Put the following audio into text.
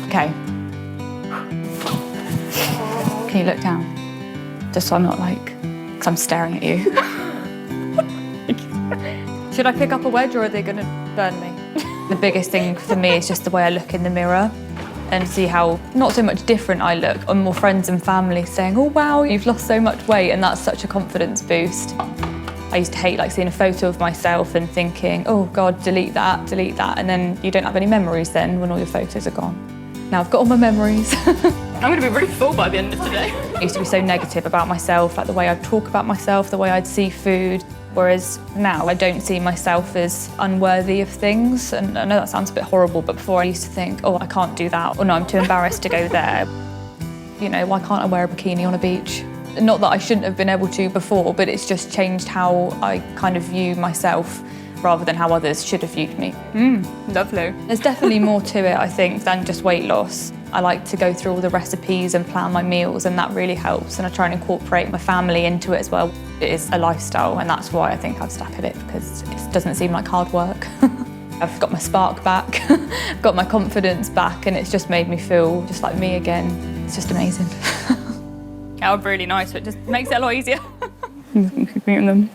Okay. Can you look down? Just so I'm not like, because I'm staring at you. Should I pick up a wedge or are they gonna burn me? The biggest thing for me is just the way I look in the mirror and see how not so much different I look, and more friends and family saying, oh wow, you've lost so much weight, and that's such a confidence boost. I used to hate like seeing a photo of myself and thinking, oh God, delete that, and then you don't have any memories then when all your photos are gone. Now I've got all my memories. I'm gonna be really full by the end of today. I used to be so negative about myself, like the way I'd talk about myself, the way I'd see food, whereas now I don't see myself as unworthy of things. And I know that sounds a bit horrible, but before I used to think, oh, I can't do that, or no, I'm too embarrassed to go there. You know, why can't I wear a bikini on a beach? Not that I shouldn't have been able to before, but it's just changed how I kind of view myself rather than how others should have viewed me. Lovely. There's definitely more to it, I think, than just weight loss. I like to go through all the recipes and plan my meals, and that really helps, and I try and incorporate my family into it as well. It is a lifestyle, and that's why I think I've stuck at it, because it doesn't seem like hard work. I've got my spark back, I've got my confidence back, and it's just made me feel just like me again. It's just amazing. That would be really nice, but it just makes it a lot easier. Keep eating them.